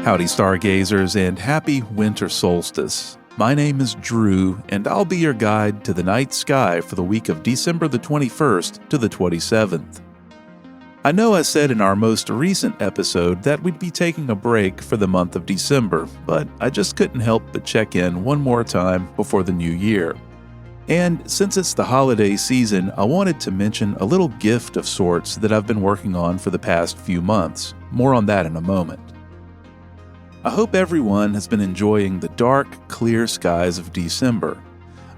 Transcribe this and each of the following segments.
Howdy, stargazers, and happy winter solstice. My name is Drew, and I'll be your guide to the night sky for the week of December the 21st to the 27th. I know I said in our most recent episode that we'd be taking a break for the month of December, but I just couldn't help but check in one more time before the new year. And since it's the holiday season, I wanted to mention a little gift of sorts that I've been working on for the past few months. More on that in a moment. I hope everyone has been enjoying the dark, clear skies of December.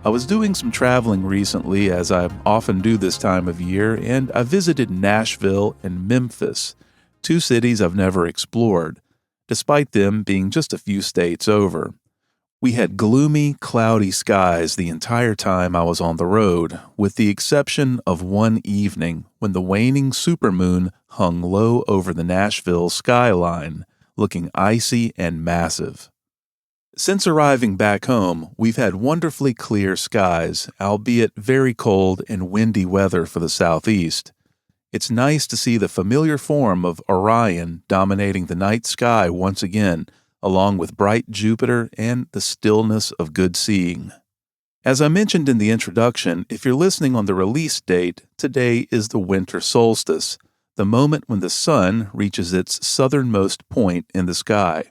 I was doing some traveling recently, as I often do this time of year, and I visited Nashville and Memphis, two cities I've never explored, despite them being just a few states over. We had gloomy, cloudy skies the entire time I was on the road, with the exception of one evening when the waning supermoon hung low over the Nashville skyline, looking icy and massive. Since arriving back home, we've had wonderfully clear skies, albeit very cold and windy weather for the southeast. It's nice to see the familiar form of Orion dominating the night sky once again, along with bright Jupiter and the stillness of good seeing. As I mentioned in the introduction, if you're listening on the release date, today is the winter solstice, the moment when the sun reaches its southernmost point in the sky.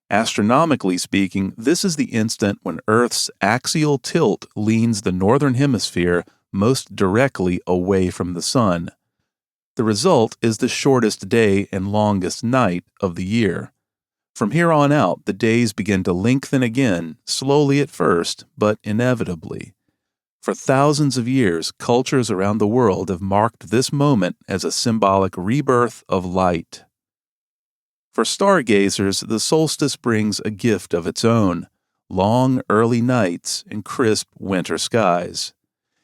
Astronomically speaking, this is the instant when Earth's axial tilt leans the northern hemisphere most directly away from the sun. The result is the shortest day and longest night of the year. From here on out, the days begin to lengthen again, slowly at first, but inevitably. For thousands of years, cultures around the world have marked this moment as a symbolic rebirth of light. For stargazers, the solstice brings a gift of its own: long, early nights and crisp winter skies.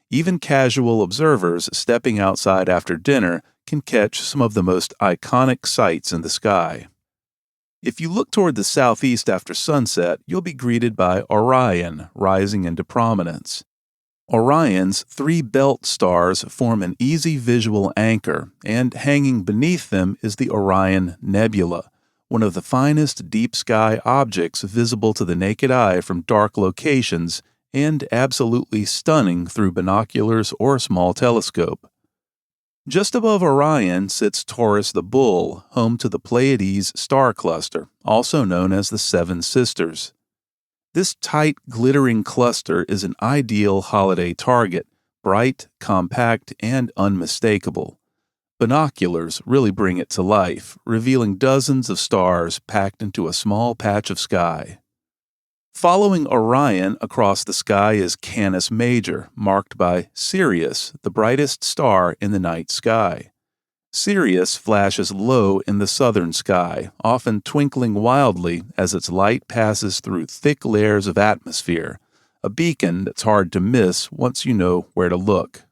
Even casual observers stepping outside after dinner can catch some of the most iconic sights in the sky. If you look toward the southeast after sunset, you'll be greeted by Orion rising into prominence. Orion's three belt stars form an easy visual anchor, and hanging beneath them is the Orion Nebula, one of the finest deep sky objects visible to the naked eye from dark locations and absolutely stunning through binoculars or a small telescope. Just above Orion sits Taurus the Bull, home to the Pleiades star cluster, also known as the Seven Sisters. This tight, glittering cluster is an ideal holiday target, bright, compact, and unmistakable. Binoculars really bring it to life, revealing dozens of stars packed into a small patch of sky. Following Orion across the sky is Canis Major, marked by Sirius, the brightest star in the night sky. Sirius flashes low in the southern sky, often twinkling wildly as its light passes through thick layers of atmosphere, a beacon that's hard to miss once you know where to look.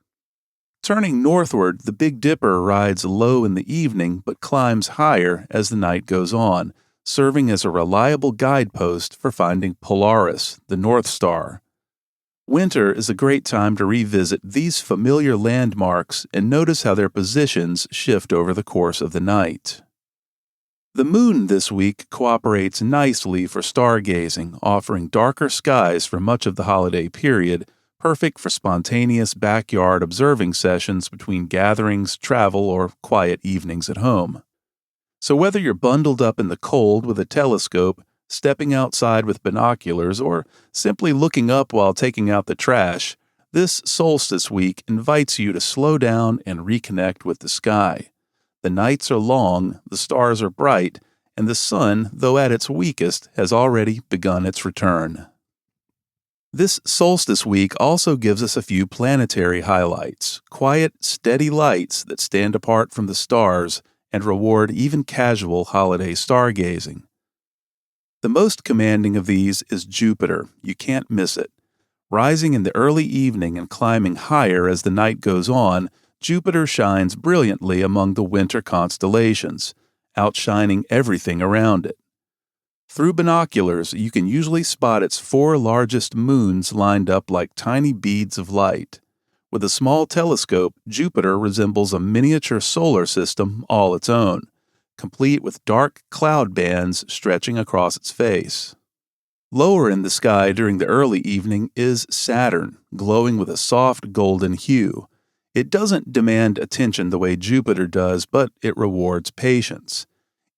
Turning northward, the Big Dipper rides low in the evening but climbs higher as the night goes on, serving as a reliable guidepost for finding Polaris, the North Star. Winter is a great time to revisit these familiar landmarks and notice how their positions shift over the course of the night. The moon this week cooperates nicely for stargazing, offering darker skies for much of the holiday period, perfect for spontaneous backyard observing sessions between gatherings, travel, or quiet evenings at home. So whether you're bundled up in the cold with a telescope, stepping outside with binoculars, or simply looking up while taking out the trash, this solstice week invites you to slow down and reconnect with the sky. The nights are long, the stars are bright, and the sun, though at its weakest, has already begun its return. This solstice week also gives us a few planetary highlights, quiet, steady lights that stand apart from the stars and reward even casual holiday stargazing. The most commanding of these is Jupiter. You can't miss it. Rising in the early evening and climbing higher as the night goes on, Jupiter shines brilliantly among the winter constellations, outshining everything around it. Through binoculars, you can usually spot its four largest moons lined up like tiny beads of light. With a small telescope, Jupiter resembles a miniature solar system all its own, complete with dark cloud bands stretching across its face. Lower in the sky during the early evening is Saturn, glowing with a soft golden hue. It doesn't demand attention the way Jupiter does, but it rewards patience.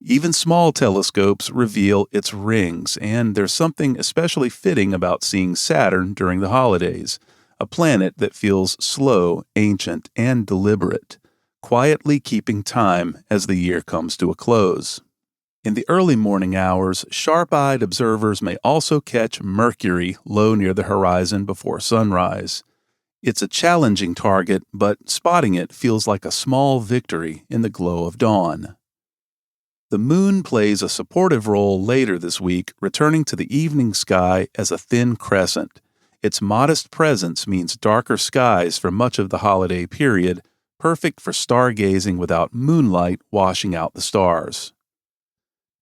Even small telescopes reveal its rings, and there's something especially fitting about seeing Saturn during the holidays, a planet that feels slow, ancient, and deliberate, quietly keeping time as the year comes to a close. In the early morning hours, sharp-eyed observers may also catch Mercury low near the horizon before sunrise. It's a challenging target, but spotting it feels like a small victory in the glow of dawn. The moon plays a supportive role later this week, returning to the evening sky as a thin crescent. Its modest presence means darker skies for much of the holiday period, perfect for stargazing without moonlight washing out the stars.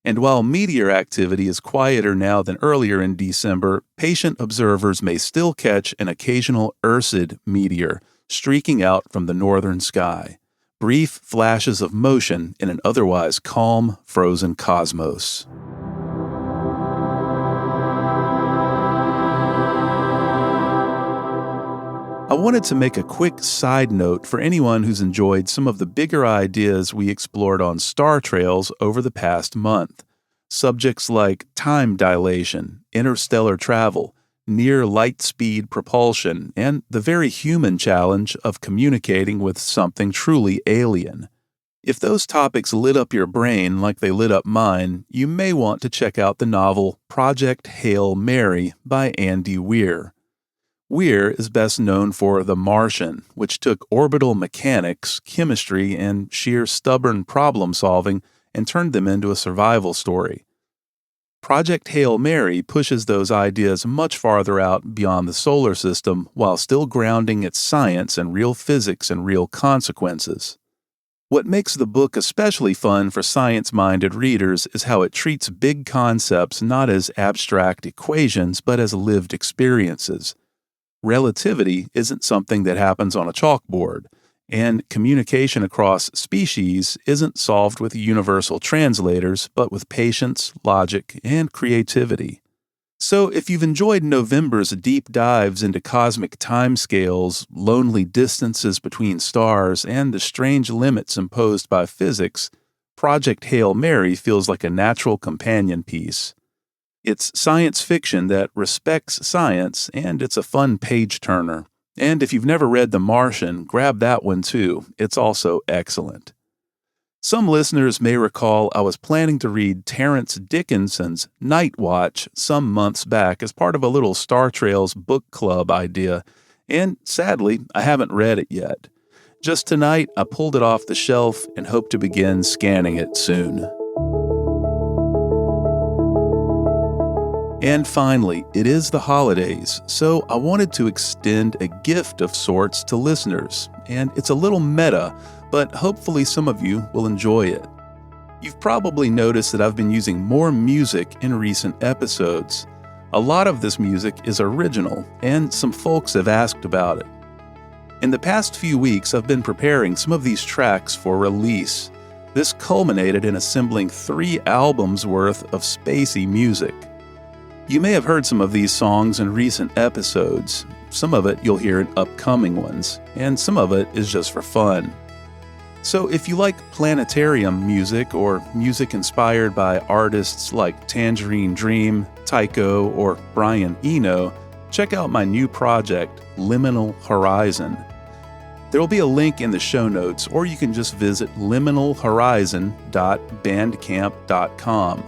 And while meteor activity is quieter now than earlier in December, patient observers may still catch an occasional Ursid meteor streaking out from the northern sky. Brief flashes of motion in an otherwise calm, frozen cosmos. I wanted to make a quick side note for anyone who's enjoyed some of the bigger ideas we explored on Star Trails over the past month. Subjects like time dilation, interstellar travel, near light speed propulsion, and the very human challenge of communicating with something truly alien. If those topics lit up your brain like they lit up mine, you may want to check out the novel Project Hail Mary by Andy Weir. Weir is best known for The Martian, which took orbital mechanics, chemistry, and sheer stubborn problem-solving and turned them into a survival story. Project Hail Mary pushes those ideas much farther out beyond the solar system while still grounding its science in real physics and real consequences. What makes the book especially fun for science-minded readers is how it treats big concepts not as abstract equations but as lived experiences. Relativity isn't something that happens on a chalkboard, and communication across species isn't solved with universal translators, but with patience, logic, and creativity. So if you've enjoyed November's deep dives into cosmic timescales, lonely distances between stars, and the strange limits imposed by physics, Project Hail Mary feels like a natural companion piece. It's science fiction that respects science, and it's a fun page-turner. And if you've never read The Martian, grab that one too. It's also excellent. Some listeners may recall I was planning to read Terence Dickinson's Night Watch some months back as part of a little Star Trails book club idea, and sadly, I haven't read it yet. Just tonight, I pulled it off the shelf and hope to begin scanning it soon. And finally, it is the holidays, so I wanted to extend a gift of sorts to listeners, and it's a little meta, but hopefully some of you will enjoy it. You've probably noticed that I've been using more music in recent episodes. A lot of this music is original, and some folks have asked about it. In the past few weeks, I've been preparing some of these tracks for release. This culminated in assembling 3 albums worth of spacey music. You may have heard some of these songs in recent episodes. Some of it you'll hear in upcoming ones, and some of it is just for fun. So if you like planetarium music or music inspired by artists like Tangerine Dream, Tycho, or Brian Eno, check out my new project, Liminal Horizon. There will be a link in the show notes, or you can just visit liminalhorizon.bandcamp.com.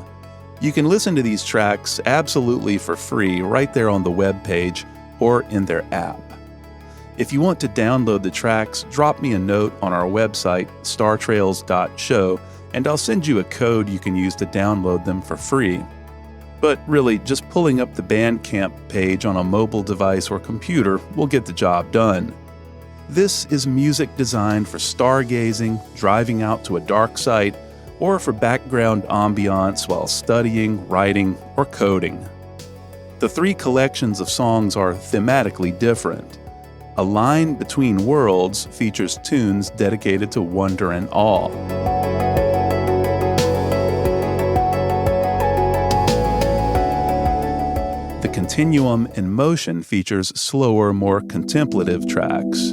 You can listen to these tracks absolutely for free right there on the webpage or in their app. If you want to download the tracks, drop me a note on our website, startrails.show, and I'll send you a code you can use to download them for free. But really, just pulling up the Bandcamp page on a mobile device or computer will get the job done. This is music designed for stargazing, driving out to a dark site, or for background ambiance while studying, writing, or coding. The 3 collections of songs are thematically different. A Line Between Worlds features tunes dedicated to wonder and awe. Continuum in Motion features slower, more contemplative tracks.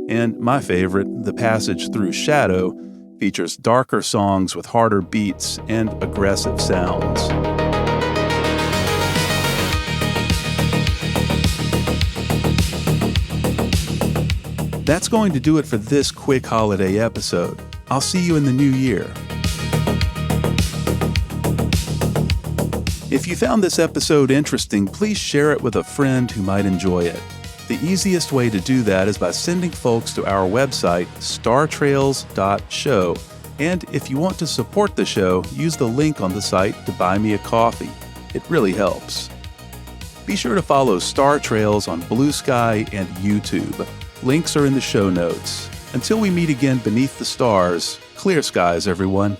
And my favorite, The Passage Through Shadow, features darker songs with harder beats and aggressive sounds. That's going to do it for this quick holiday episode. I'll see you in the new year. If you found this episode interesting, please share it with a friend who might enjoy it. The easiest way to do that is by sending folks to our website, startrails.show. And if you want to support the show, use the link on the site to buy me a coffee. It really helps. Be sure to follow Star Trails on Blue Sky and YouTube. Links are in the show notes. Until we meet again beneath the stars, clear skies, everyone.